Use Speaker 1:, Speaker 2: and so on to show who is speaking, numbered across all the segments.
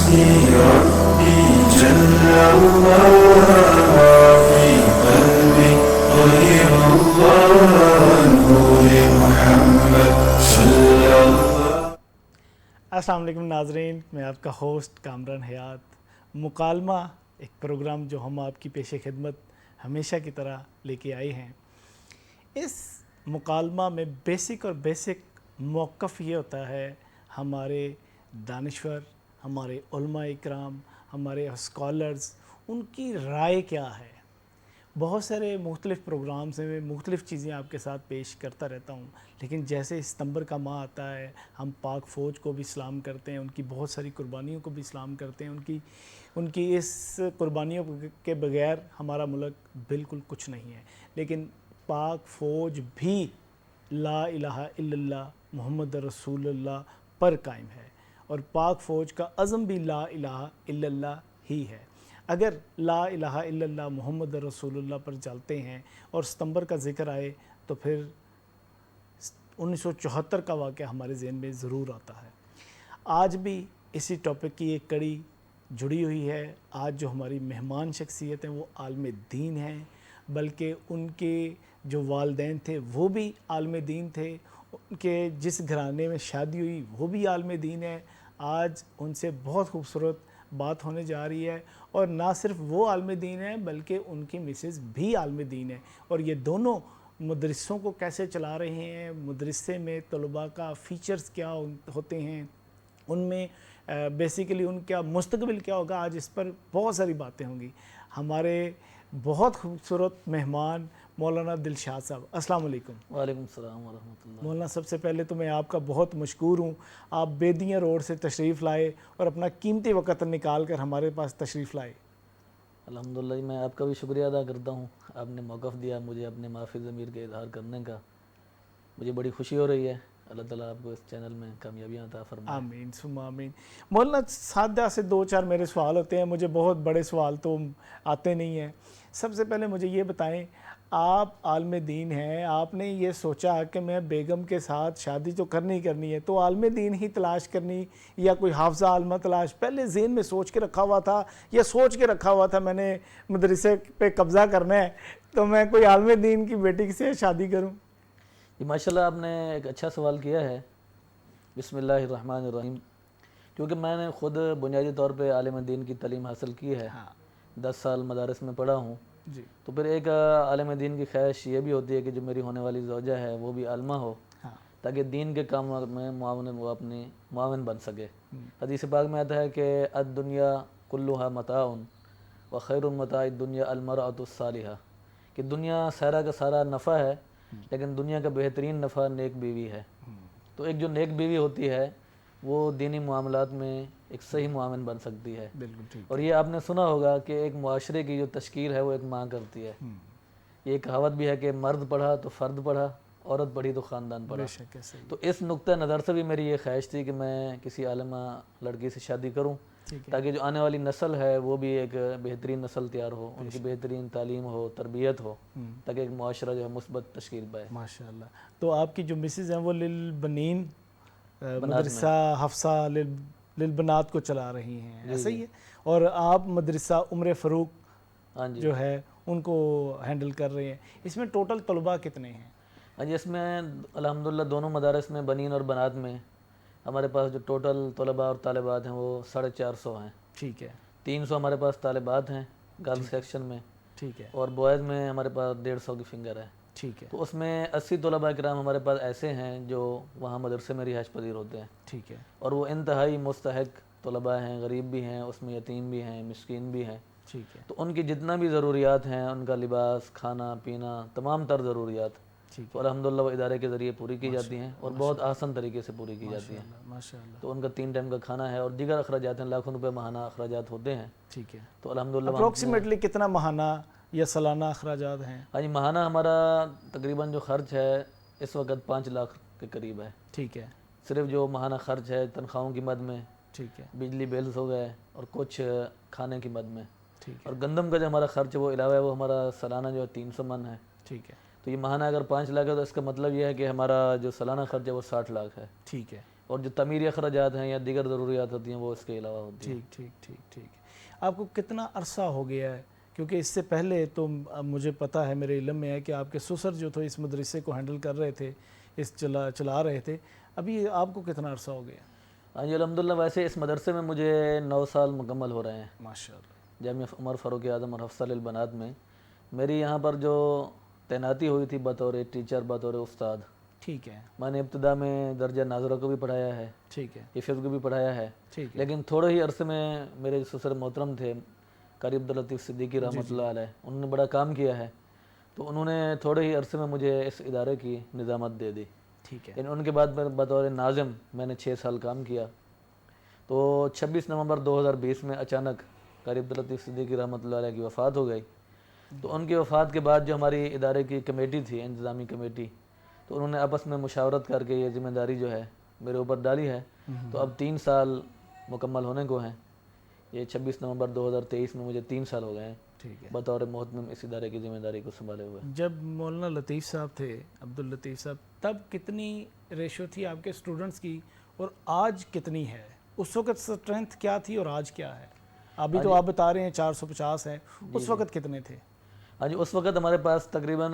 Speaker 1: حسبي ربي جل الله في قلبي غير الله نور محمد صلى الله.
Speaker 2: السلام علیکم ناظرین، میں آپ کا ہوسٹ کامران حیات. مکالمہ ایک پروگرام جو ہم آپ کی پیش خدمت ہمیشہ کی طرح لے کے آئے ہیں. اس مکالمہ میں بیسک موقف یہ ہوتا ہے ہمارے دانشور، ہمارے علماء اکرام، ہمارے اسکالرز، ان کی رائے کیا ہے. بہت سارے مختلف پروگرامز میں مختلف چیزیں آپ کے ساتھ پیش کرتا رہتا ہوں، لیکن جیسے ستمبر کا ماہ آتا ہے ہم پاک فوج کو بھی سلام کرتے ہیں، ان کی بہت ساری قربانیوں کو بھی سلام کرتے ہیں. ان کی اس قربانیوں کے بغیر ہمارا ملک بالکل کچھ نہیں ہے. لیکن پاک فوج بھی لا الہ الا اللہ محمد رسول اللہ پر قائم ہے، اور پاک فوج کا عزم بھی لا الہ الا اللہ ہی ہے. اگر لا الہ الا اللہ محمد رسول اللہ پر چلتے ہیں اور ستمبر کا ذکر آئے تو پھر 1974 کا واقعہ ہمارے ذہن میں ضرور آتا ہے. آج بھی اسی ٹاپک کی ایک کڑی جڑی ہوئی ہے. آج جو ہماری مہمان شخصیت ہیں وہ عالم دین ہیں، بلکہ ان کے جو والدین تھے وہ بھی عالم دین تھے، ان کے جس گھرانے میں شادی ہوئی وہ بھی عالم دین ہے. آج ان سے بہت خوبصورت بات ہونے جا رہی ہے، اور نہ صرف وہ عالم دین ہے بلکہ ان کی مسز بھی عالم دین ہے. اور یہ دونوں مدرسوں کو کیسے چلا رہے ہیں، مدرسے میں طلباء کا فیچرز کیا ہوتے ہیں، ان میں بیسیکلی ان کا مستقبل کیا ہوگا، آج اس پر بہت ساری باتیں ہوں گی. ہمارے بہت خوبصورت مہمان مولانا دلشاد صاحب، السلام علیکم.
Speaker 3: وعلیکم السلام ورحمۃ اللہ.
Speaker 2: مولانا سب سے پہلے تو میں آپ کا بہت مشکور ہوں، آپ بیدیاں روڈ سے تشریف لائے اور اپنا قیمتی وقت نکال کر ہمارے پاس تشریف لائے.
Speaker 3: الحمدللہ میں آپ کا بھی شکریہ ادا کرتا ہوں، آپ نے موقف دیا مجھے اپنے معافی ضمیر کے اظہار کرنے کا. مجھے بڑی خوشی ہو رہی ہے. اللہ تعالیٰ آپ کو اس چینل میں کامیابیاں عطا فرمائے.
Speaker 2: آمین ثم آمین. مولانا سادہ سے 2-4 میرے سوال ہوتے ہیں، مجھے بہت بڑے سوال تو آتے نہیں ہیں. سب سے پہلے مجھے یہ بتائیں، آپ عالم دین ہیں، آپ نے یہ سوچا کہ میں بیگم کے ساتھ شادی تو کرنی ہے تو عالم دین ہی تلاش کرنی یا کوئی حافظہ عالمہ تلاش پہلے ذہن میں سوچ کے رکھا ہوا تھا، یا سوچ کے رکھا ہوا تھا میں نے مدرسے پہ قبضہ کرنا ہے تو میں کوئی عالم دین کی بیٹی سے شادی کروں؟
Speaker 3: جی ماشاءاللہ، آپ نے ایک اچھا سوال کیا ہے. بسم اللہ الرحمن الرحیم. کیونکہ میں نے خود بنیادی طور پہ عالم دین کی تعلیم حاصل کی ہے، 10 سال مدارس میں پڑھا ہوں.
Speaker 2: جی.
Speaker 3: تو پھر ایک عالم دین کی خواہش یہ بھی ہوتی ہے کہ جو میری ہونے والی زوجہ ہے وہ بھی عالمہ ہو، تاکہ دین کے کام میں وہ اپنی معاون بن سکے. حدیث پاک میں آتا ہے کہ الدنیا کلھا متاع وخیر متاع الدنیا المرأۃ الصالحہ، کہ دنیا سارا کا سارا نفع ہے، لیکن دنیا کا بہترین نفع نیک بیوی ہے. تو ایک جو نیک بیوی ہوتی ہے وہ دینی معاملات میں ایک صحیح معاون بن سکتی ہے.
Speaker 2: بالکل ٹھیک.
Speaker 3: اور یہ آپ نے سنا ہوگا کہ ایک معاشرے کی جو تشکیل ہے وہ ایک ماں کرتی ہے. یہ کہاوت بھی ہے کہ مرد پڑھا تو فرد پڑھا، عورت پڑھی تو خاندان پڑھا. تو اس نقطہ نظر سے بھی میری یہ خواہش تھی کہ میں کسی عالمہ لڑکی سے شادی کروں، تاکہ جو آنے والی نسل ہے وہ بھی ایک بہترین نسل تیار ہو، ان کی بہترین تعلیم ہو، تربیت ہو، تاکہ ایک معاشرہ جو ہے مثبت تشکیل پائے.
Speaker 2: ماشاء اللہ. تو آپ کی جو مسز ہیں وہ للبنین مدرسہ حفصہ للبنات کو چلا رہی ہیں، ایسا ہی ہے؟ اور آپ مدرسہ عمر فاروق جو ہے ان کو ہینڈل کر رہے ہیں. اس میں ٹوٹل طلباء کتنے ہیں؟
Speaker 3: جی اس میں الحمدللہ دونوں مدارس میں بنین اور بنات میں ہمارے پاس جو ٹوٹل طلباء اور طالبات ہیں وہ 450 ہیں.
Speaker 2: ٹھیک ہے.
Speaker 3: 300 ہمارے پاس طالبات ہیں گرلز سیکشن میں.
Speaker 2: ٹھیک ہے.
Speaker 3: اور بوائز میں ہمارے پاس 150 کی فنگر ہے.
Speaker 2: ٹھیک ہے.
Speaker 3: تو اس میں 80 طلباء کرام ہمارے پاس ایسے ہیں جو وہاں مدرسے میں رہائش پذیر ہوتے ہیں.
Speaker 2: ٹھیک ہے.
Speaker 3: اور وہ انتہائی مستحق طلباء ہیں، غریب بھی ہیں، اس میں یتیم بھی ہیں، مسکین بھی ہیں.
Speaker 2: ٹھیک ہے.
Speaker 3: تو ان کی جتنا بھی ضروریات ہیں، ان کا لباس، کھانا پینا، تمام تر ضروریات تو الحمدللہ وہ ادارے کے ذریعے پوری کی جاتی ہیں، اور بہت آسان طریقے سے پوری کی جاتی ہیں.
Speaker 2: ماشاءاللہ.
Speaker 3: تو ان کا 3 ٹائم کا کھانا ہے، اور دیگر اخراجات ہیں، لاکھوں روپے ماہانہ اخراجات ہوتے ہیں.
Speaker 2: ٹھیک ہے.
Speaker 3: تو الحمدللہ
Speaker 2: اپروکسیمیٹلی کتنا ماہانہ یا سالانہ اخراجات ہیں؟
Speaker 3: ہاں جی ماہانہ ہمارا تقریباً جو خرچ ہے اس وقت 5 لاکھ کے قریب ہے.
Speaker 2: ٹھیک ہے.
Speaker 3: صرف جو ماہانہ خرچ ہے تنخواہوں کی مد میں،
Speaker 2: ٹھیک ہے،
Speaker 3: بجلی بلز ہو گئے اور کچھ کھانے کی مد میں.
Speaker 2: ٹھیک ہے.
Speaker 3: اور گندم کا جو ہمارا خرچ ہے وہ علاوہ ہے، وہ ہمارا سالانہ جو ہے 300 من ہے.
Speaker 2: ٹھیک ہے.
Speaker 3: تو یہ ماہانہ اگر 5 لاکھ ہے تو اس کا مطلب یہ ہے کہ ہمارا جو سالانہ خرچ ہے وہ 60 لاکھ ہے.
Speaker 2: ٹھیک ہے.
Speaker 3: اور جو تعمیری اخراجات ہیں یا دیگر ضروریات ہوتی ہیں وہ اس کے علاوہ ہوتی ہیں۔
Speaker 2: ٹھیک آپ کو کتنا عرصہ ہو گیا ہے؟ کیونکہ اس سے پہلے تو مجھے پتہ ہے، میرے علم میں ہے کہ آپ کے سسر جو تھے اس مدرسے کو ہینڈل کر رہے تھے، چلا رہے تھے، ابھی آپ کو کتنا عرصہ ہو گیا؟
Speaker 3: ہاں جی الحمدللہ، ویسے اس مدرسے میں مجھے 9 سال مکمل ہو رہے ہیں،
Speaker 2: ماشاءاللہ۔
Speaker 3: جامعہ عمر فاروق اعظم اور حفصہ للبنات میں میری یہاں پر جو تعیناتی ہوئی تھی بطور ٹیچر، بطور استاد۔
Speaker 2: ٹھیک ہے۔
Speaker 3: میں نے ابتدا میں درجہ ناظرہ کو بھی پڑھایا ہے،
Speaker 2: ٹھیک ہے۔
Speaker 3: حفظ کو بھی پڑھایا ہے،
Speaker 2: ٹھیک ہے۔
Speaker 3: لیکن تھوڑے ہی عرصے میں میرے سسر محترم تھے قاری عبداللطیف صدیقی رحمۃ اللہ علیہ، انہوں نے بڑا کام کیا ہے، تو انہوں نے تھوڑے ہی عرصے میں مجھے اس ادارے کی نظامت دے دی۔
Speaker 2: ٹھیک ہے۔
Speaker 3: لیکن ان کے بعد بطور ناظم میں نے 6 سال کام کیا، تو 26 نومبر 2020 میں اچانک قاری عبداللطیف صدیقی رحمۃ اللہ علیہ کی وفات ہو گئی۔ تو ان کی وفات کے بعد جو ہماری ادارے کی کمیٹی تھی، انتظامی کمیٹی، تو انہوں نے آپس میں مشاورت کر کے یہ ذمہ داری جو ہے میرے اوپر ڈالی ہے۔ تو اب 3 سال مکمل ہونے کو ہیں، یہ 26 نومبر 2023 میں مجھے 3 سال ہو گئے ہیں
Speaker 2: ٹھیک ہے۔
Speaker 3: بطور محتمم اس ادارے کی ذمہ داری کو سنبھالے ہوئے۔
Speaker 2: جب مولانا لطیف صاحب تھے، عبداللطیف صاحب، تب کتنی ریشو تھی آپ کے اسٹوڈنٹس کی اور آج کتنی ہے؟ اس وقت اسٹرینتھ کیا تھی اور آج کیا ہے؟ ابھی تو آپ بتا رہے ہیں 450 ہے، اس وقت کتنے تھے؟
Speaker 3: ہاں جی، اس وقت ہمارے پاس تقریباً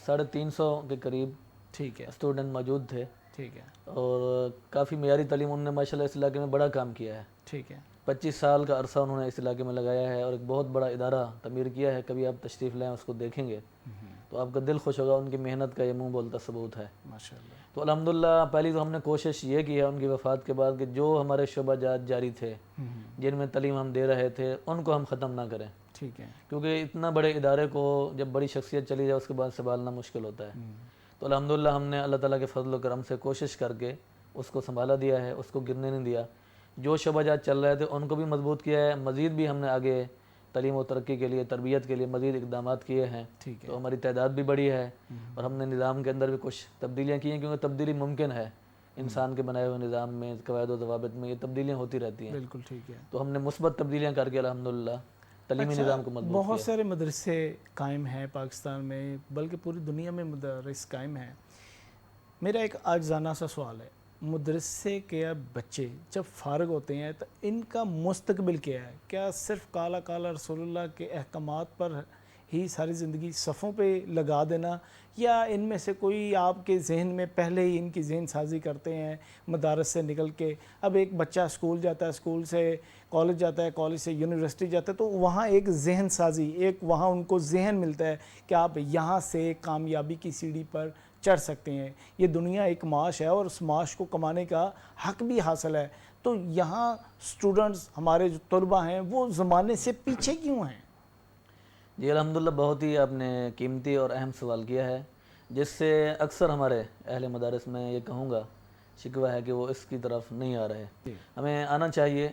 Speaker 3: 350 کے قریب
Speaker 2: ٹھیک ہے۔
Speaker 3: اسٹوڈنٹ موجود تھے،
Speaker 2: ٹھیک ہے۔
Speaker 3: اور کافی معیاری تعلیم انہوں نے ماشاءاللہ اس علاقے میں بڑا کام کیا ہے۔
Speaker 2: ٹھیک ہے۔
Speaker 3: 25 سال کا عرصہ انہوں نے اس علاقے میں لگایا ہے اور ایک بہت بڑا ادارہ تعمیر کیا ہے۔ کبھی آپ تشریف لائیں، اس کو دیکھیں گے تو آپ کا دل خوش ہوگا، ان کی محنت کا یہ منہ بولتا ثبوت ہے۔
Speaker 2: ماشاءاللہ۔
Speaker 3: تو الحمدللہ پہلی تو ہم نے کوشش یہ کی ہے ان کی وفات کے بعد کہ جو ہمارے شعبہ جات جاری تھے، جن میں تعلیم ہم دے رہے تھے، ان کو ہم ختم نہ کریں،
Speaker 2: ٹھیک ہے۔
Speaker 3: کیونکہ اتنا بڑے ادارے کو جب بڑی شخصیت چلی جائے اس کے بعد سنبھالنا مشکل ہوتا ہے۔ تو الحمدللہ ہم نے اللہ تعالیٰ کے فضل و کرم سے کوشش کر کے اس کو سنبھالا دیا ہے، اس کو گرنے نہیں دیا۔ جو شعبہ جات چل رہے تھے ان کو بھی مضبوط کیا ہے، مزید بھی ہم نے آگے تعلیم و ترقی کے لیے، تربیت کے لیے مزید اقدامات کیے ہیں۔
Speaker 2: ٹھیک ہے۔
Speaker 3: تو ہماری تعداد بھی بڑی ہے اور ہم نے نظام کے اندر بھی کچھ تبدیلیاں کی ہیں، کیونکہ تبدیلی ممکن ہے، انسان کے بنائے ہوئے نظام میں، قواعد و ضوابط میں یہ تبدیلیاں ہوتی رہتی ہیں۔
Speaker 2: بالکل ٹھیک ہے۔
Speaker 3: تو ہم نے مثبت تبدیلیاں کر کے الحمدللہ تعلیمی نظام کو مضبوط
Speaker 2: بہت
Speaker 3: کیا۔
Speaker 2: سارے مدرسے قائم ہیں پاکستان میں، بلکہ پوری دنیا میں مدارس قائم ہیں۔ میرا ایک آجزانہ سا سوال ہے، مدرسے کے بچے جب فارغ ہوتے ہیں تو ان کا مستقبل کیا ہے؟ کیا صرف کالا کالا رسول اللہ کے احکامات پر ہی ساری زندگی صفوں پہ لگا دینا، یا ان میں سے کوئی آپ کے ذہن میں پہلے ہی ان کی ذہن سازی کرتے ہیں مدارس سے نکل کے؟ اب ایک بچہ اسکول جاتا ہے، اسکول سے کالج جاتا ہے، کالج سے یونیورسٹی جاتا ہے، تو وہاں ایک ذہن سازی، ایک وہاں ان کو ذہن ملتا ہے کہ آپ یہاں سے کامیابی کی سیڑھی پر چڑھ سکتے ہیں، یہ دنیا ایک معاش ہے اور اس معاش کو کمانے کا حق بھی حاصل ہے۔ تو یہاں سٹوڈنٹس ہمارے جو طلبہ ہیں وہ زمانے سے پیچھے کیوں ہیں؟
Speaker 3: جی الحمدللہ، بہت ہی آپ نے قیمتی اور اہم سوال کیا ہے، جس سے اکثر ہمارے اہل مدارس میں یہ کہوں گا شکوہ ہے کہ وہ اس کی طرف نہیں آ رہے۔ ہمیں آنا چاہیے۔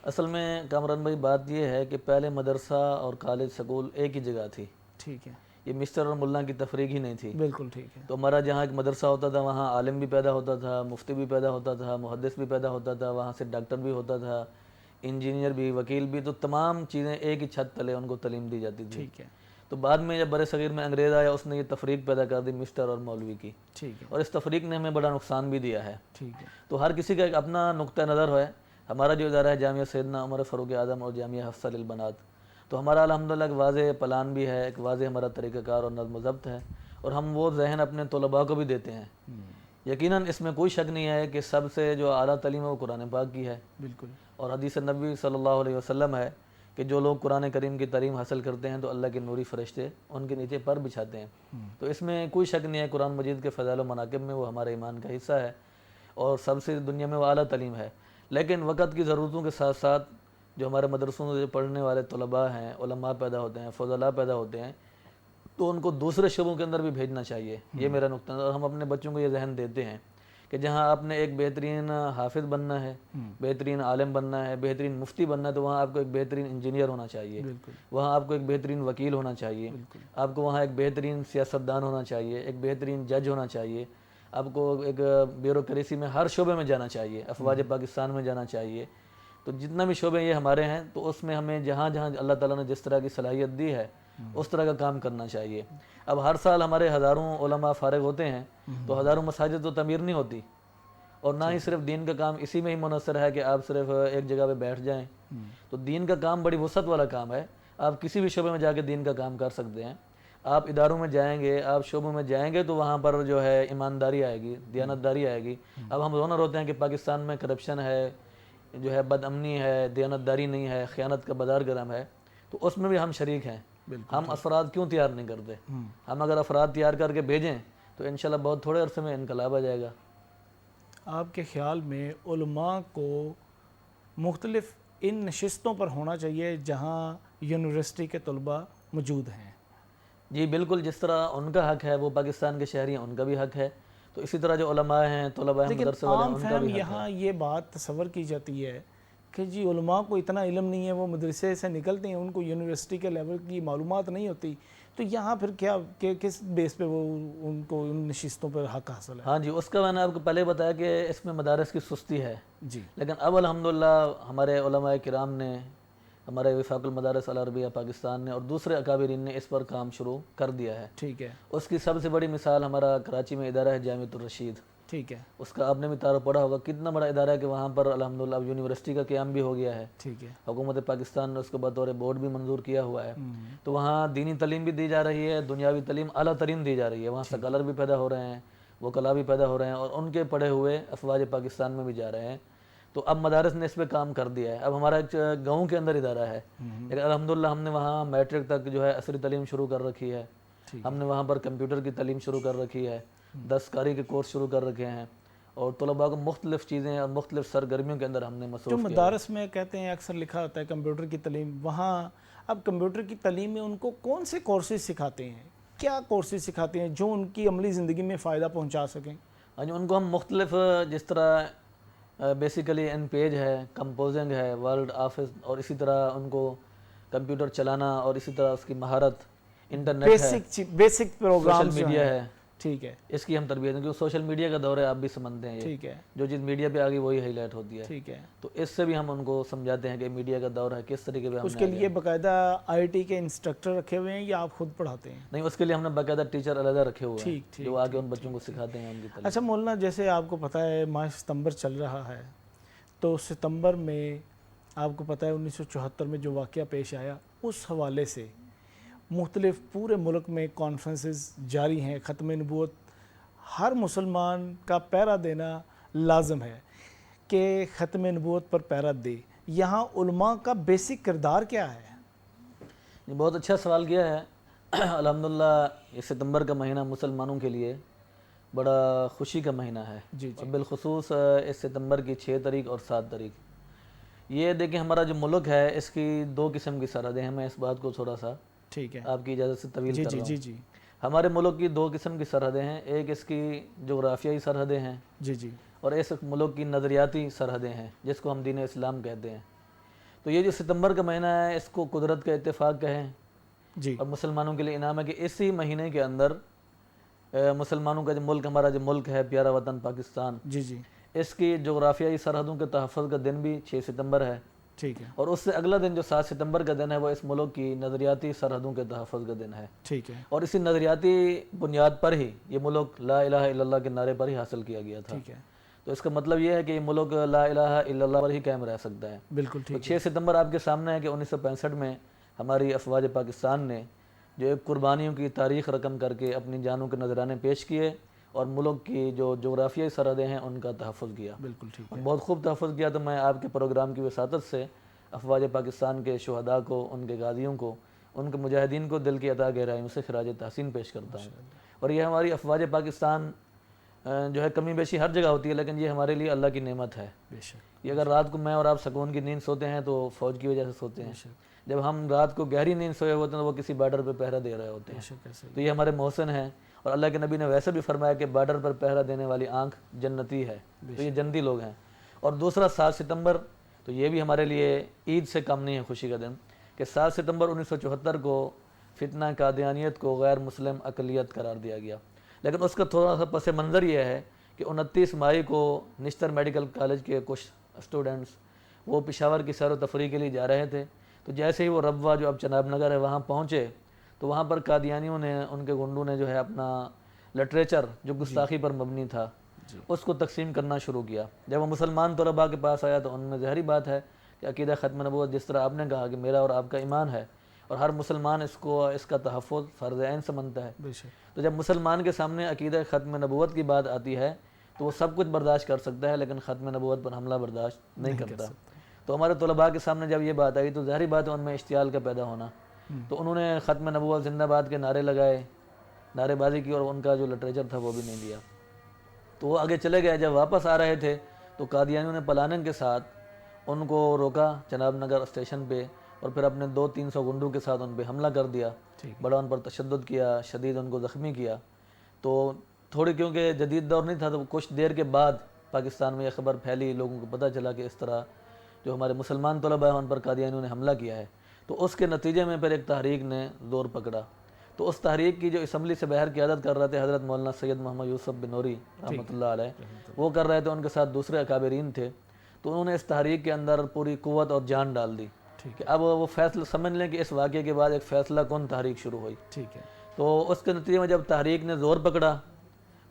Speaker 3: اصل میں کامران بھائی بات یہ ہے کہ پہلے مدرسہ اور کالج سکول ایک ہی جگہ تھی،
Speaker 2: ٹھیک ہے،
Speaker 3: یہ مسٹر اور ملا کی تفریق ہی نہیں تھی۔
Speaker 2: بالکل ٹھیک ہے۔
Speaker 3: تو ہمارا جہاں ایک مدرسہ ہوتا تھا وہاں عالم بھی پیدا ہوتا تھا، مفتی بھی پیدا ہوتا تھا، محدث بھی پیدا ہوتا تھا، وہاں سے ڈاکٹر بھی ہوتا تھا، انجینئر بھی، وکیل بھی، تو تمام چیزیں ایک ہی چھت تلے ان کو تعلیم دی جاتی تھی۔
Speaker 2: ٹھیک ہے۔
Speaker 3: تو بعد میں جب برِ صغیر میں انگریز آیا، اس نے یہ تفریق پیدا کر دی مسٹر اور مولوی کی،
Speaker 2: ٹھیک ہے۔
Speaker 3: اور اس تفریق نے ہمیں بڑا نقصان بھی دیا ہے۔
Speaker 2: ٹھیک ہے۔
Speaker 3: تو ہر کسی کا ایک اپنا نقطہ نظر ہے۔ ہمارا جو ادارہ ہے جامعہ سیدنا عمر فاروق اعظم اور جامعہ حفصہ للبنات، تو ہمارا الحمدللہ ایک واضح پلان بھی ہے، ایک واضح ہمارا طریقہ کار اور نظم و ضبط ہے، اور ہم وہ ذہن اپنے طلباء کو بھی دیتے ہیں۔ یقیناً اس میں کوئی شک نہیں ہے کہ سب سے جو اعلیٰ تعلیم ہے وہ قرآن پاک کی ہے،
Speaker 2: بالکل،
Speaker 3: اور حدیث نبی صلی اللہ علیہ وسلم ہے کہ جو لوگ قرآن کریم کی تعلیم حاصل کرتے ہیں تو اللہ کے نوری فرشتے ان کے نیچے پر بچھاتے ہیں۔ تو اس میں کوئی شک نہیں ہے، قرآن مجید کے فضائل و مناقب میں وہ ہمارے ایمان کا حصہ ہے، اور سب سے دنیا میں وہ اعلیٰ تعلیم ہے۔ لیکن وقت کی ضرورتوں کے ساتھ ساتھ جو ہمارے مدرسوں میں جو پڑھنے والے طلباء ہیں، علماء پیدا ہوتے ہیں، فضلاء پیدا ہوتے ہیں، تو ان کو دوسرے شعبوں کے اندر بھی بھیجنا چاہیے، یہ میرا نقطہ ہے۔ اور ہم اپنے بچوں کو یہ ذہن دیتے ہیں کہ جہاں آپ نے ایک بہترین حافظ بننا ہے، بہترین عالم بننا ہے، بہترین مفتی بننا ہے، تو وہاں آپ کو ایک بہترین انجینئر ہونا چاہیے، وہاں آپ کو ایک بہترین وکیل ہونا چاہیے، آپ کو وہاں ایک بہترین سیاستدان ہونا چاہیے، ایک بہترین جج ہونا چاہیے، آپ کو ایک بیوروکریسی میں ہر شعبے میں جانا چاہیے، افواج پاکستان میں جانا چاہیے۔ تو جتنا بھی شعبے یہ ہمارے ہیں، تو اس میں ہمیں جہاں جہاں اللہ تعالیٰ نے جس طرح کی صلاحیت دی ہے اس طرح کا کام کرنا چاہیے۔ اب ہر سال ہمارے ہزاروں علماء فارغ ہوتے ہیں، تو ہزاروں مساجد تو تعمیر نہیں ہوتی، اور نہ ہی صرف دین کا کام اسی میں ہی منحصر ہے کہ آپ صرف ایک جگہ پہ بیٹھ جائیں. تو دین کا کام بڑی وسعت والا کام ہے. آپ کسی بھی شعبے میں جا کے دین کا کام کر سکتے ہیں. آپ اداروں میں جائیں گے, آپ شعبوں میں جائیں گے تو وہاں پر جو ہے ایمانداری آئے گی, دیانتداری آئے گی. اب ہم دونوں روتے ہیں کہ پاکستان میں کرپشن ہے, جو ہے بد امنی ہے, دیانتداری نہیں ہے, خیانت کا بازار گرم ہے, تو اس میں بھی ہم شریک ہیں. ہم افراد کیوں تیار نہیں کرتے؟ ہم اگر افراد تیار کر کے بھیجیں تو انشاءاللہ بہت تھوڑے عرصے میں انقلاب آ جائے گا.
Speaker 2: آپ کے خیال میں علماء کو مختلف ان نشستوں پر ہونا چاہیے جہاں یونیورسٹی کے طلباء موجود ہیں؟
Speaker 3: جی بالکل, جس طرح ان کا حق ہے وہ پاکستان کے شہری ہیں ان کا بھی حق ہے, تو اسی طرح جو علماء ہیں, طلباء ہیں,
Speaker 2: لیکن
Speaker 3: مدرسے والے ہیں,
Speaker 2: عام
Speaker 3: ان کا
Speaker 2: فہم
Speaker 3: بھی حق ہے.
Speaker 2: یہاں یہ بات تصور کی جاتی ہے کہ جی علماء کو اتنا علم نہیں ہے, وہ مدرسے سے نکلتے ہیں, ان کو یونیورسٹی کے لیول کی معلومات نہیں ہوتی, تو یہاں پھر کیا کہ کس بیس پہ وہ ان کو ان نشستوں پر حق حاصل ہے؟
Speaker 3: ہاں جی, اس کا میں نے آپ کو پہلے بتایا کہ اس میں مدارس کی سستی ہے.
Speaker 2: جی
Speaker 3: لیکن اب الحمدللہ ہمارے علماء کرام نے, ہمارے وفاق المدارس العربیہ پاکستان نے اور دوسرے اکابرین نے اس پر کام شروع کر دیا ہے.
Speaker 2: ٹھیک ہے.
Speaker 3: اس کی سب سے بڑی مثال ہمارا کراچی میں ادارہ ہے جامعۃ الرشید.
Speaker 2: ٹھیک ہے.
Speaker 3: اس کا آپ نے بھی تعارف پڑھا ہوگا, کتنا بڑا ادارہ ہے کہ وہاں پر الحمدللہ اب یونیورسٹی کا قیام بھی ہو گیا ہے.
Speaker 2: ٹھیک ہے.
Speaker 3: حکومت پاکستان نے اس کو بطور بورڈ بھی منظور کیا ہوا ہے. تو وہاں دینی تعلیم بھی دی جا رہی ہے, دنیاوی تعلیم اعلیٰ ترین دی جا رہی ہے. وہاں سکالر بھی پیدا ہو رہے ہیں, وکلاء بھی پیدا ہو رہے ہیں, اور ان کے پڑھے ہوئے افواج پاکستان میں بھی جا رہے ہیں. تو اب مدارس نے اس پہ کام کر دیا ہے. اب ہمارا ایک گاؤں کے اندر ادارہ ہے, لیکن الحمدللہ ہم نے وہاں میٹرک تک جو ہے عصری تعلیم شروع کر رکھی ہے. ہم نے وہاں پر کمپیوٹر کی تعلیم شروع کر رکھی ہے, دستکاری کے کورس شروع کر رکھے ہیں, اور طلباء کو مختلف چیزیں اور مختلف سرگرمیوں کے اندر ہم نے مصروف
Speaker 2: جو
Speaker 3: کیا.
Speaker 2: مدارس میں کہتے ہیں اکثر لکھا ہوتا ہے کمپیوٹر کی تعلیم, وہاں اب کمپیوٹر کی تعلیم میں ان کو کون سے کورسز سکھاتے ہیں, کیا کورسز سکھاتے ہیں جو ان کی عملی زندگی میں فائدہ پہنچا سکیں؟
Speaker 3: ہاں جی, ان کو ہم مختلف, جس طرح بیسیکلی ان پیج ہے, کمپوزنگ ہے, ورڈ, آفس, اور اسی طرح ان کو کمپیوٹر چلانا, اور اسی طرح اس کی مہارت, انٹرنیٹ ہے,
Speaker 2: بیسک پروگرام,
Speaker 3: سوشل میڈیا ہے,
Speaker 2: ٹھیک ہے,
Speaker 3: اس کی ہم تربیت دیں. کیونکہ سوشل میڈیا کا دور ہے, آپ بھی سمجھتے ہیں,
Speaker 2: ٹھیک ہے,
Speaker 3: جو چیز میڈیا پہ آ گئی وہی ہائی لائٹ ہوتی ہے.
Speaker 2: ٹھیک ہے.
Speaker 3: تو اس سے بھی ہم ان کو سمجھاتے ہیں کہ میڈیا کا دور ہے, کس طریقے پہ ہم
Speaker 2: اس کے لیے باقاعدہ آئی ٹی کے انسٹرکٹر رکھے ہوئے ہیں یا آپ خود پڑھاتے ہیں؟
Speaker 3: نہیں, اس کے لیے ہم نے باقاعدہ ٹیچر علیحدہ رکھے ہوئے ہیں,
Speaker 2: ٹھیک
Speaker 3: جو آگے ان بچوں کو سکھاتے ہیں ان کی تعلیم.
Speaker 2: اچھا مولانا, جیسے آپ کو پتہ ہے ماہ ستمبر چل رہا ہے, تو ستمبر میں آپ کو پتہ ہے 1974 میں جو واقعہ پیش آیا, اس حوالے سے مختلف پورے ملک میں کانفرنسز جاری ہیں. ختم نبوت ہر مسلمان کا پہرا دینا لازم ہے کہ ختم نبوت پر پہرا دے. یہاں علماء کا بیسک کردار کیا ہے؟
Speaker 3: یہ بہت اچھا سوال کیا ہے. الحمدللہ یہ ستمبر کا مہینہ مسلمانوں کے لیے بڑا خوشی کا مہینہ ہے.
Speaker 2: جی
Speaker 3: اور بالخصوص اس ستمبر کی 6 تاریخ اور 7 تاریخ. یہ دیکھیں, ہمارا جو ملک ہے اس کی 2 قسم کی سرحدیں ہیں. میں اس بات کو تھوڑا سا,
Speaker 2: ٹھیک ہے,
Speaker 3: آپ کی اجازت سے طویل کر رہا ہوں.
Speaker 2: جی.
Speaker 3: ہمارے ملک کی 2 قسم کی سرحدیں ہیں. ایک اس کی جغرافیائی سرحدیں ہیں,
Speaker 2: جی,
Speaker 3: اور اس ملک کی نظریاتی سرحدیں ہیں, جس کو ہم دین اسلام کہتے ہیں. تو یہ جو ستمبر کا مہینہ ہے, اس کو قدرت کا اتفاق کہیں,
Speaker 2: جی,
Speaker 3: اور مسلمانوں کے لیے انعام ہے کہ اسی مہینے کے اندر مسلمانوں کا جو ملک, ہمارا جو ملک ہے پیارا وطن پاکستان,
Speaker 2: جی,
Speaker 3: اس کی جغرافیائی سرحدوں کے تحفظ کا دن بھی 6 ستمبر ہے.
Speaker 2: ٹھیک ہے,
Speaker 3: اور اس سے اگلا دن جو 7 ستمبر کا دن ہے, وہ اس ملک کی نظریاتی سرحدوں کے تحفظ کا دن ہے.
Speaker 2: ٹھیک ہے,
Speaker 3: اور اسی نظریاتی بنیاد پر ہی یہ ملک لا الہ الا اللہ کے نعرے پر ہی حاصل کیا گیا تھا.
Speaker 2: ٹھیک ہے,
Speaker 3: تو اس کا مطلب یہ ہے کہ یہ ملک لا الہ الا اللہ پر ہی قائم رہ سکتا ہے.
Speaker 2: بالکل
Speaker 3: تو
Speaker 2: ٹھیک ہے.
Speaker 3: 6 ستمبر آپ کے سامنے ہے کہ 1965 میں ہماری افواج پاکستان نے جو ایک قربانیوں کی تاریخ رقم کر کے اپنی جانوں کے نذرانے پیش کیے, اور ملک کی جو جغرافیائی سرحدیں ہیں ان کا تحفظ کیا.
Speaker 2: بالکل ٹھیک
Speaker 3: اور
Speaker 2: ہے.
Speaker 3: بہت خوب تحفظ کیا. تو میں آپ کے پروگرام کی وساطت سے افواج پاکستان کے شہداء کو, ان کے غازیوں کو, ان کے مجاہدین کو دل کی عطا گہرائیوں سے خراج تحسین پیش کرتا ہوں. اور یہ ہماری افواج پاکستان جو ہے کمی بیشی ہر جگہ ہوتی ہے, لیکن یہ ہمارے لیے اللہ کی نعمت ہے.
Speaker 2: بے شک.
Speaker 3: یہ اگر رات کو میں اور آپ سکون کی نیند سوتے ہیں تو فوج کی وجہ سے سوتے ہیں. جب ہم رات کو گہری نیند سوئے ہوتے ہیں تو وہ کسی بارڈر پہ پہرا دے رہے ہوتے ہیں. تو یہ ہمارے محسن ہیں, اور اللہ کے نبی نے ویسے بھی فرمایا کہ بارڈر پر پہرا دینے والی آنکھ جنتی ہے. تو یہ جنتی لوگ ہیں. اور دوسرا 7 ستمبر, تو یہ بھی ہمارے لیے عید سے کم نہیں ہے خوشی کا دن, کہ 7 ستمبر 1974 کو فتنہ قادیانیت کو غیر مسلم اقلیت قرار دیا گیا. لیکن اس کا تھوڑا سا پس منظر یہ ہے کہ 29 مئی کو نشتر میڈیکل کالج کے کچھ اسٹوڈنٹس وہ پشاور کی سیر و تفریح کے لیے جا رہے تھے. تو جیسے ہی وہ ربوہ جو اب چناب نگر ہے وہاں پہنچے, تو وہاں پر قادیانیوں نے, ان کے گنڈوں نے جو ہے اپنا لٹریچر جو گستاخی پر مبنی تھا, اس کو تقسیم کرنا شروع کیا. جب وہ مسلمان طلباء کے پاس آیا تو ان میں ظاہری بات ہے کہ عقیدہ ختم نبوت جس طرح آپ نے کہا کہ میرا اور آپ کا ایمان ہے اور ہر مسلمان اس کا تحفظ فرض عین سمجھتا ہے. تو جب مسلمان کے سامنے عقیدہ ختم نبوت کی بات آتی ہے تو وہ سب کچھ برداشت کر سکتا ہے لیکن ختم نبوت پر حملہ برداشت نہیں کرتا. تو ہمارے طلباء کے سامنے جب یہ بات آئی تو ظاہری بات ہے ان میں اشتعال کا پیدا ہونا. تو انہوں نے ختم نبوت زندہ باد کے نعرے لگائے, نعرے بازی کی, اور ان کا جو لٹریچر تھا وہ بھی نہیں لیا. تو وہ آگے چلے گئے. جب واپس آ رہے تھے تو قادیانیوں نے پلاننگ کے ساتھ ان کو روکا جناب نگر اسٹیشن پہ, اور پھر اپنے 200-300 گنڈوں کے ساتھ ان پہ حملہ کر دیا. بڑا ان پر تشدد کیا, شدید ان کو زخمی کیا. تو تھوڑی کیونکہ جدید دور نہیں تھا تو کچھ دیر کے بعد پاکستان میں یہ خبر پھیلی, لوگوں کو پتہ چلا کہ اس طرح جو ہمارے مسلمان طلباء ہیں ان پر قادیانیوں نے حملہ کیا ہے. تو اس کے نتیجے میں پھر ایک تحریک نے زور پکڑا. تو اس تحریک کی جو اسمبلی سے باہر قیادت کر رہے تھے حضرت مولانا سید محمد یوسف بنوری رحمۃ اللہ علیہ, وہ کر رہے تھے, ان کے ساتھ دوسرے اکابرین تھے. تو انہوں نے اس تحریک کے اندر پوری قوت اور جان ڈال دی کہ اب وہ فیصلہ سمجھ لیں کہ اس واقعے کے بعد ایک فیصلہ کن تحریک شروع ہوئی. تو اس کے نتیجے میں جب تحریک نے زور پکڑا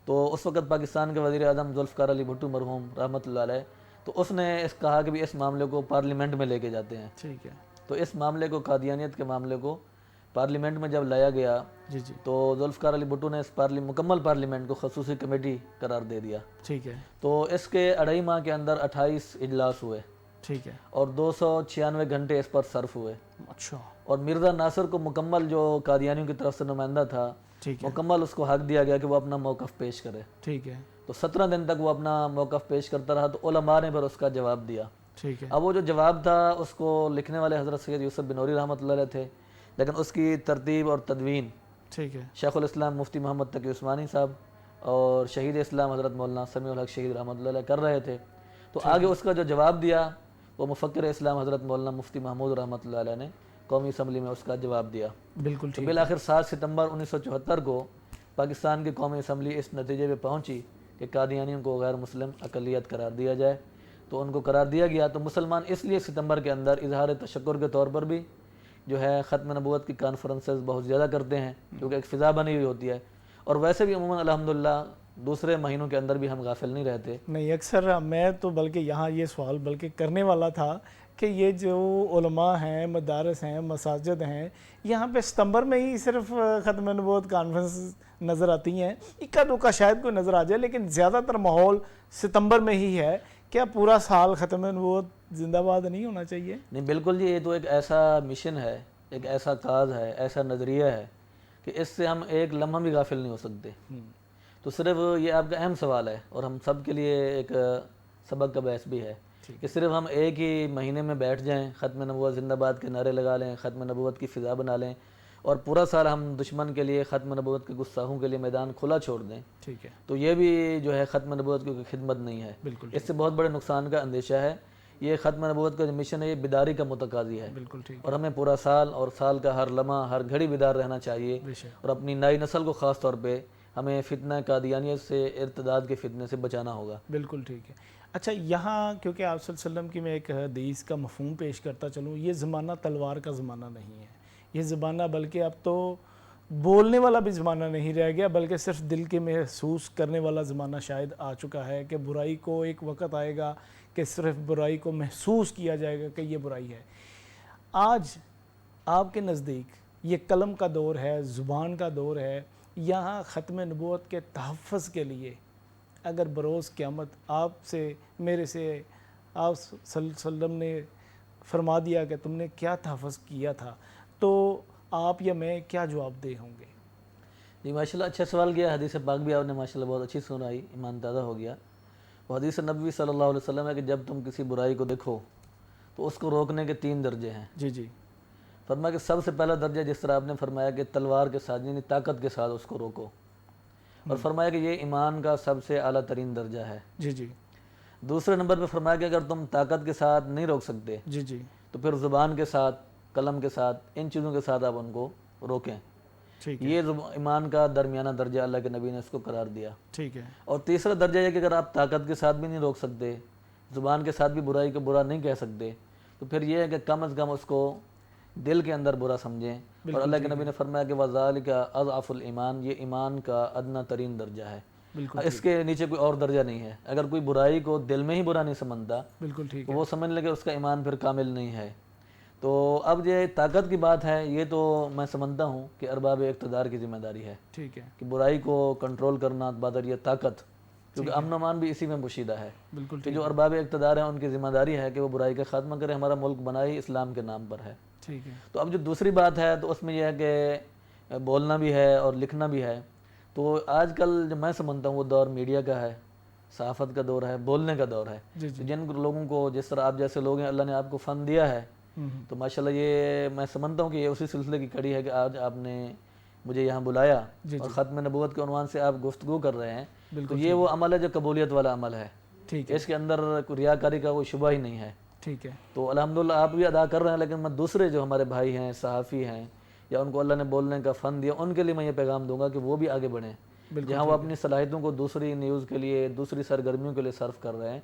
Speaker 3: تو اس وقت پاکستان کے وزیر اعظم ذوالفقار علی بھٹو مرحوم رحمۃ اللہ علیہ, تو اس نے کہا کہ بھی اس معاملے کو پارلیمنٹ میں لے کے جاتے ہیں. تو اس معاملے کو, قادیانیت کے معاملے کو پارلیمنٹ میں جب لایا گیا تو ذوالفقار علی بھٹو نے اس مکمل پارلیمنٹ کو خصوصی کمیٹی قرار دے دیا. تو اس کے 2.5 ماہ کے اندر 28 اجلاس ہوئے اور 296 گھنٹے اس پر صرف ہوئے. اور مرزا ناصر کو مکمل, جو قادیانیوں کی طرف سے نمائندہ تھا, مکمل اس کو حق دیا گیا کہ وہ اپنا موقف پیش کرے. تو 17 دن تک وہ اپنا موقف پیش کرتا رہا. تو علماء نے پھر اس کا جواب دیا. اب وہ جو جواب تھا اس کو لکھنے والے حضرت سید یوسف بنوری رحمۃ اللہ علیہ تھے, لیکن اس کی ترتیب اور تدوین شیخ الاسلام مفتی محمد تقی عثمانی صاحب اور شہید اسلام حضرت مولانا سمیع الحق شہید رحمۃ اللہ علیہ کر رہے تھے. تو آگے اس کا جو جواب دیا وہ مفکر اسلام حضرت مولانا مفتی محمود رحمۃ اللہ علیہ نے قومی اسمبلی میں اس کا جواب دیا. تو بالآخر 7 ستمبر 1974 کو پاکستان کی قومی اسمبلی اس نتیجے پہ پہنچی کہ قادیانیوں کو غیر مسلم اقلیت قرار دیا جائے. تو ان کو قرار دیا گیا. تو مسلمان اس لیے ستمبر کے اندر اظہار تشکر کے طور پر بھی جو ہے ختم نبوت کی کانفرنسز بہت زیادہ کرتے ہیں کیونکہ ایک فضا بنی ہوئی ہوتی ہے. اور ویسے بھی عموماً الحمدللہ دوسرے مہینوں کے اندر بھی ہم غافل نہیں رہتے.
Speaker 2: نہیں, اکثر میں تو بلکہ یہاں یہ سوال بلکہ کرنے والا تھا کہ یہ جو علماء ہیں, مدارس ہیں, مساجد ہیں, یہاں پہ ستمبر میں ہی صرف ختم نبوت کانفرنس نظر آتی ہیں. اکا دکا شاید کوئی نظر آ جائے لیکن زیادہ تر ماحول ستمبر میں ہی ہے. کیا پورا سال ختم نبوت زندہ باد نہیں ہونا چاہیے؟
Speaker 3: نہیں بالکل جی, یہ تو ایک ایسا مشن ہے, ایک ایسا کاز ہے, ایسا نظریہ ہے کہ اس سے ہم ایک لمحہ بھی غافل نہیں ہو سکتے. تو صرف یہ آپ کا اہم سوال ہے اور ہم سب کے لیے ایک سبق کا باعث بھی ہے کہ صرف ہم ایک ہی مہینے میں بیٹھ جائیں, ختم نبوت زندہ باد کے نعرے لگا لیں, ختم نبوت کی فضا بنا لیں اور پورا سال ہم دشمن کے لیے, ختم نبوت کے گستاخوں کے لیے میدان کھلا چھوڑ دیں. تو یہ بھی جو ہے ختم نبوت کی خدمت نہیں ہے. اس سے بہت بڑے نقصان کا اندیشہ ہے. یہ ختم نبوت کا جو مشن ہے یہ بیداری کا متقاضی ہے اور ہمیں پورا سال اور سال کا ہر لمحہ ہر گھڑی بیدار رہنا چاہیے اور اپنی نئی نسل کو خاص طور پہ ہمیں فتنہ قادیانیت سے, ارتداد کے فتنے سے بچانا ہوگا.
Speaker 2: بالکل ٹھیک ہے. اچھا, یہاں کیونکہ آپ صلی اللہ علیہ وسلم کی میں ایک حدیث کا مفہوم پیش کرتا چلوں, یہ زمانہ تلوار کا زمانہ نہیں ہے. یہ زمانہ بلکہ اب تو بولنے والا بھی زمانہ نہیں رہ گیا بلکہ صرف دل کے محسوس کرنے والا زمانہ شاید آ چکا ہے کہ برائی کو ایک وقت آئے گا کہ صرف برائی کو محسوس کیا جائے گا کہ یہ برائی ہے. آج آپ کے نزدیک یہ قلم کا دور ہے, زبان کا دور ہے. یہاں ختم نبوت کے تحفظ کے لیے اگر بروز قیامت آپ سے, میرے سے, آپ صلی اللہ علیہ وسلم نے فرما دیا کہ تم نے کیا تحفظ کیا تھا, تو آپ یا میں کیا جواب دے ہوں گے؟
Speaker 3: جی ماشاءاللہ, اچھا سوال کیا. حدیث پاک بھی آپ نے ماشاءاللہ بہت اچھی سنائی, ایمان تازہ ہو گیا. وہ حدیث نبوی صلی اللہ علیہ وسلم ہے کہ جب تم کسی برائی کو دیکھو تو اس کو روکنے کے 3 درجے ہیں.
Speaker 2: جی
Speaker 3: فرمایا کہ سب سے پہلا درجہ جس طرح آپ نے فرمایا کہ تلوار کے ساتھ یعنی طاقت کے ساتھ اس کو روکو, اور فرمایا کہ یہ ایمان کا سب سے اعلیٰ ترین درجہ ہے. دوسرے نمبر پہ فرمایا کہ اگر تم طاقت کے ساتھ نہیں روک سکتے تو پھر زبان کے ساتھ, قلم کے ساتھ, ان چیزوں کے ساتھ آپ ان کو روکیں. یہ ایمان کا درمیانہ درجہ اللہ کے نبی نے اس کو قرار دیا. اور تیسرا درجہ یہ کہ اگر آپ طاقت کے ساتھ بھی نہیں روک سکتے, زبان کے ساتھ بھی برائی کو برا نہیں کہہ سکتے, تو پھر یہ ہے کہ کم از کم اس کو دل کے اندر برا سمجھیں. اور اللہ کے نبی نے فرمایا کہ وَذَلِكَ أَضْعَفُ الْإِيمَانِ, یہ ایمان کا ادنا ترین درجہ ہے.
Speaker 2: بالکل
Speaker 3: اس کے نیچے کوئی اور درجہ نہیں ہے. اگر کوئی برائی کو دل میں ہی برا نہیں سمجھتا
Speaker 2: بالکل ٹھیک
Speaker 3: تو
Speaker 2: ہے.
Speaker 3: وہ سمجھ لے کہ اس کا ایمان پھر کامل نہیں ہے. تو اب یہ طاقت کی بات ہے, یہ تو میں سمجھتا ہوں کہ ارباب اقتدار کی ذمہ داری ہے
Speaker 2: ٹھیک ہے.
Speaker 3: کہ برائی کو کنٹرول کرنا بذریعہ طاقت, کیونکہ امن و امان بھی اسی میں پوشیدہ ہے
Speaker 2: بالکل
Speaker 3: کہ
Speaker 2: ٹھیک
Speaker 3: جو ارباب اقتدار ہیں ان کی ذمہ داری ہے کہ وہ برائی کا خاتمہ کرے. ہمارا ملک بنا ہی اسلام کے نام پر ہے.
Speaker 2: ٹھیک ہے.
Speaker 3: تو اب جو دوسری بات ہے تو اس میں یہ ہے کہ بولنا بھی ہے اور لکھنا بھی ہے. تو آج کل جو میں سمجھتا ہوں وہ دور میڈیا کا ہے, صحافت کا دور ہے, بولنے کا دور ہے.
Speaker 2: جی جی.
Speaker 3: جن لوگوں کو جس طرح آپ جیسے لوگ ہیں اللہ نے آپ کو فن دیا ہے تو ماشاءاللہ یہ میں سمجھتا ہوں کہ یہ اسی سلسلے کی کڑی ہے کہ آج آپ نے مجھے یہاں بلایا اور ختم نبوت کے عنوان سے آپ گفتگو کر رہے ہیں. تو یہ وہ عمل ہے جو قبولیت والا عمل ہے.
Speaker 2: ٹھیک ہے.
Speaker 3: اس کے اندر ریاکاری کا کوئی شبہ ہی نہیں ہے.
Speaker 2: ٹھیک ہے.
Speaker 3: تو الحمدللہ آپ بھی ادا کر رہے ہیں, لیکن میں دوسرے جو ہمارے بھائی ہیں, صحافی ہیں, یا ان کو اللہ نے بولنے کا فن دیا, ان کے لیے میں یہ پیغام دوں گا کہ وہ بھی آگے بڑھیں. جہاں وہ اپنی صلاحیتوں کو دوسری نیوز کے لیے, دوسری سرگرمیوں کے لیے صرف کر رہے ہیں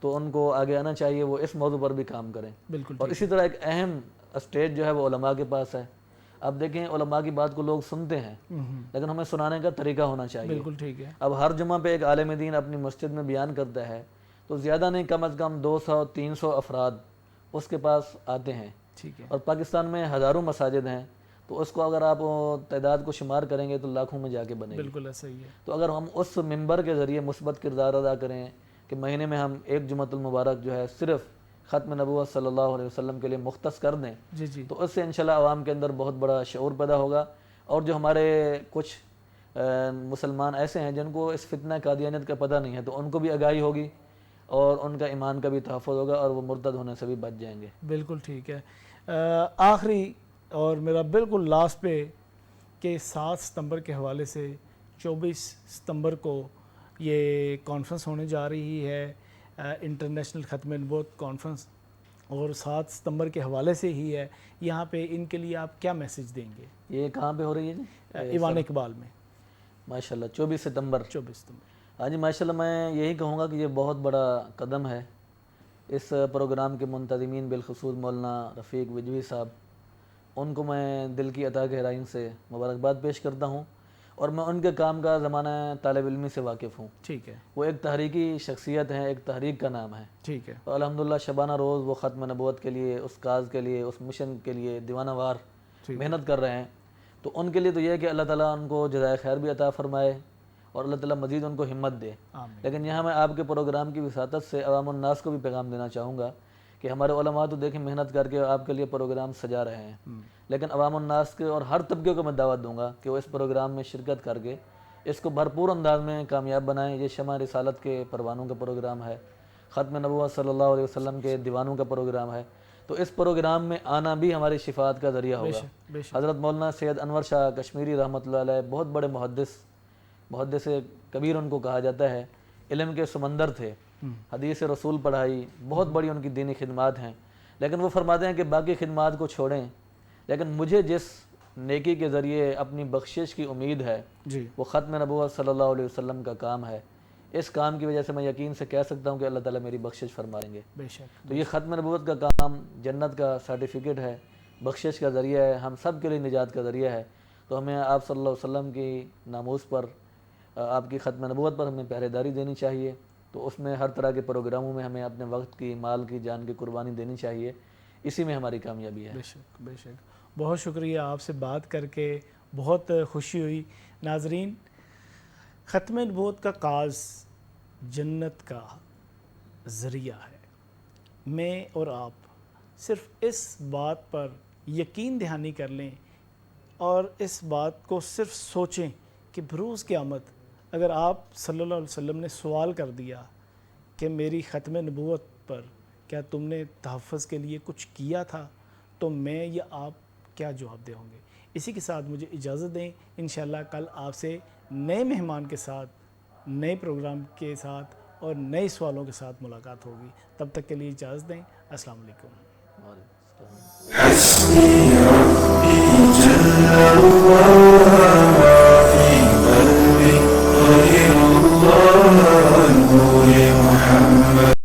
Speaker 3: تو ان کو آگے آنا چاہیے, وہ اس موضوع پر بھی کام کریں.
Speaker 2: بالکل.
Speaker 3: اور اسی طرح ایک اہم اسٹیج جو ہے وہ علماء کے پاس ہے. اب دیکھیں علماء کی بات کو لوگ سنتے ہیں لیکن ہمیں سنانے کا طریقہ ہونا چاہیے.
Speaker 2: بالکل ٹھیک ہے.
Speaker 3: اب ہر جمعہ پہ ایک عالم دین اپنی مسجد میں بیان کرتا ہے تو زیادہ نہیں, کم از کم 200-300 افراد اس کے پاس آتے ہیں.
Speaker 2: ٹھیک ہے.
Speaker 3: اور پاکستان میں ہزاروں مساجد ہیں تو اس کو اگر آپ تعداد کو شمار کریں گے تو لاکھوں میں جا کے بنے گی.
Speaker 2: بالکل ایسا ہی ہے.
Speaker 3: تو اگر ہم اس ممبر کے ذریعے مثبت کردار ادا کریں کہ مہینے میں ہم ایک جمعۃ المبارک جو ہے صرف ختم نبوت صلی اللہ علیہ وسلم کے لیے مختص کر دیں
Speaker 2: جی جی.
Speaker 3: تو اس سے انشاءاللہ عوام کے اندر بہت بڑا شعور پیدا ہوگا. اور جو ہمارے کچھ مسلمان ایسے ہیں جن کو اس فتنہ قادیانیت کا پتہ نہیں ہے تو ان کو بھی آگاہی ہوگی اور ان کا ایمان کا بھی تحفظ ہوگا اور وہ مرتد ہونے سے بھی بچ جائیں گے.
Speaker 2: بالکل ٹھیک ہے. آخری اور میرا بالکل لاسٹ پہ کہ 7 ستمبر کے حوالے سے 24 ستمبر کو یہ کانفرنس ہونے جا رہی ہے, انٹرنیشنل ختم نبوت کانفرنس, اور 7 ستمبر کے حوالے سے ہی ہے. یہاں پہ ان کے لیے آپ کیا میسج دیں گے؟
Speaker 3: یہ کہاں پہ ہو رہی ہے جی؟
Speaker 2: ایوان اقبال میں.
Speaker 3: ماشاءاللہ 24 ستمبر.
Speaker 2: 24 ستمبر.
Speaker 3: ہاں جی ماشاءاللہ, میں یہی کہوں گا کہ یہ بہت بڑا قدم ہے. اس پروگرام کے منتظمین بالخصوص مولانا رفیق وجوی صاحب, ان کو میں دل کی عطا گہرائیوں سے مبارکباد پیش کرتا ہوں اور میں ان کے کام کا زمانہ طالب علمی سے واقف ہوں.
Speaker 2: ٹھیک ہے.
Speaker 3: وہ ایک تحریکی شخصیت ہیں, ایک تحریک کا نام ہے.
Speaker 2: ٹھیک ہے.
Speaker 3: اور الحمدللہ شبانہ روز وہ ختم نبوت کے لیے, اس کاز کے لیے, اس مشن کے لیے دیوانہ وار محنت کر رہے ہیں. تو ان کے لیے تو یہ ہے کہ اللہ تعالیٰ ان کو جزائے خیر بھی عطا فرمائے اور اللہ تعالیٰ مزید ان کو ہمت دے. لیکن یہاں میں آپ کے پروگرام کی وساطت سے عوام الناس کو بھی پیغام دینا چاہوں گا کہ ہمارے علماء تو دیکھیں محنت کر کے آپ کے لیے پروگرام سجا رہے ہیں, لیکن عوام الناس کے اور ہر طبقے کو میں دعوت دوں گا کہ وہ اس پروگرام میں شرکت کر کے اس کو بھرپور انداز میں کامیاب بنائیں. یہ شمع رسالت کے پروانوں کا پروگرام ہے, ختم نبوت صلی اللہ علیہ وسلم کے دیوانوں کا پروگرام ہے. تو اس پروگرام میں آنا بھی ہماری شفاعت کا ذریعہ ہوگا. حضرت مولانا سید انور شاہ کشمیری رحمۃ اللہ علیہ بہت بڑے محدث کبیر ان کو کہا جاتا ہے, علم کے سمندر تھے, حدیث رسول پڑھائی, بہت بڑی ان کی دینی خدمات ہیں. لیکن وہ فرماتے ہیں کہ باقی خدمات کو چھوڑیں, لیکن مجھے جس نیکی کے ذریعے اپنی بخشش کی امید ہے وہ ختم نبوت صلی اللہ علیہ وسلم کا کام ہے. اس کام کی وجہ سے میں یقین سے کہہ سکتا ہوں کہ اللہ تعالیٰ میری بخشش فرمائیں گے. تو یہ ختم نبوت کا کام جنت کا سرٹیفکیٹ ہے, بخشش کا ذریعہ ہے, ہم سب کے لیے نجات کا ذریعہ ہے. تو ہمیں آپ صلی اللہ علیہ وسلم کی ناموس پر, آپ کی ختم نبوت پر ہمیں پہرے داری دینی چاہیے. تو اس میں ہر طرح کے پروگراموں میں ہمیں اپنے وقت کی, مال کی, جان کی قربانی دینی چاہیے. اسی میں ہماری کامیابی ہے.
Speaker 2: بے شک بے شک. بہت شکریہ, آپ سے بات کر کے بہت خوشی ہوئی. ناظرین, ختم نبوت کا کاز جنت کا ذریعہ ہے. میں اور آپ صرف اس بات پر یقین دہانی کر لیں اور اس بات کو صرف سوچیں کہ بروز قیامت اگر آپ صلی اللہ علیہ وسلم نے سوال کر دیا کہ میری ختم نبوت پر کیا تم نے تحفظ کے لیے کچھ کیا تھا, تو میں یا آپ کیا جواب دے ہوں گے. اسی کے ساتھ مجھے اجازت دیں. انشاءاللہ کل آپ سے نئے مہمان کے ساتھ, نئے پروگرام کے ساتھ اور نئے سوالوں کے ساتھ ملاقات ہوگی. تب تک کے لیے اجازت دیں. السلام علیکم.